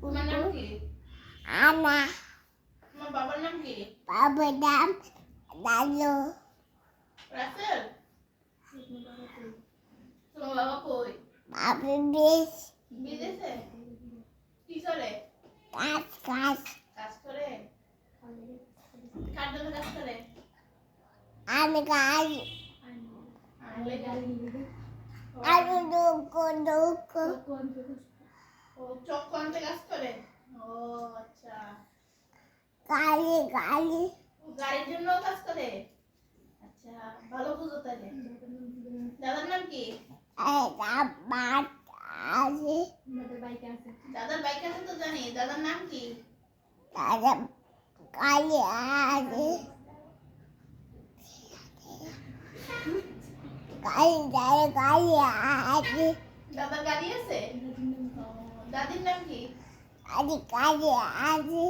তোমার নাম কি? Ana, তোমার বাবার নাম কি? Papa Dam, Dalu, Rasel. তোমার বাবা কই? Papa Bis, বিদেশে। কি করে? Kas Kas, কাজ করে? কার জন্য কাজ করে? Ana Gali, আনলে গালি। Anu Duku Duku, ও চক্কু আনতে কাজ করে? ও আচ্ছা। Gali Gali, ও গাড়ির জন্য কাজ করে? আচ্ছা, ভালো বুঝো তাহলে। দাদার নাম কি? Dapat Ali, দাদার বাইক আছে তো জানি। দাদার নাম কি? Dada Gali Ali, Gali Gali Gali Ali, দাদার গাড়ি আছে? ও, দাদির নাম কি? Gali Gali Ali.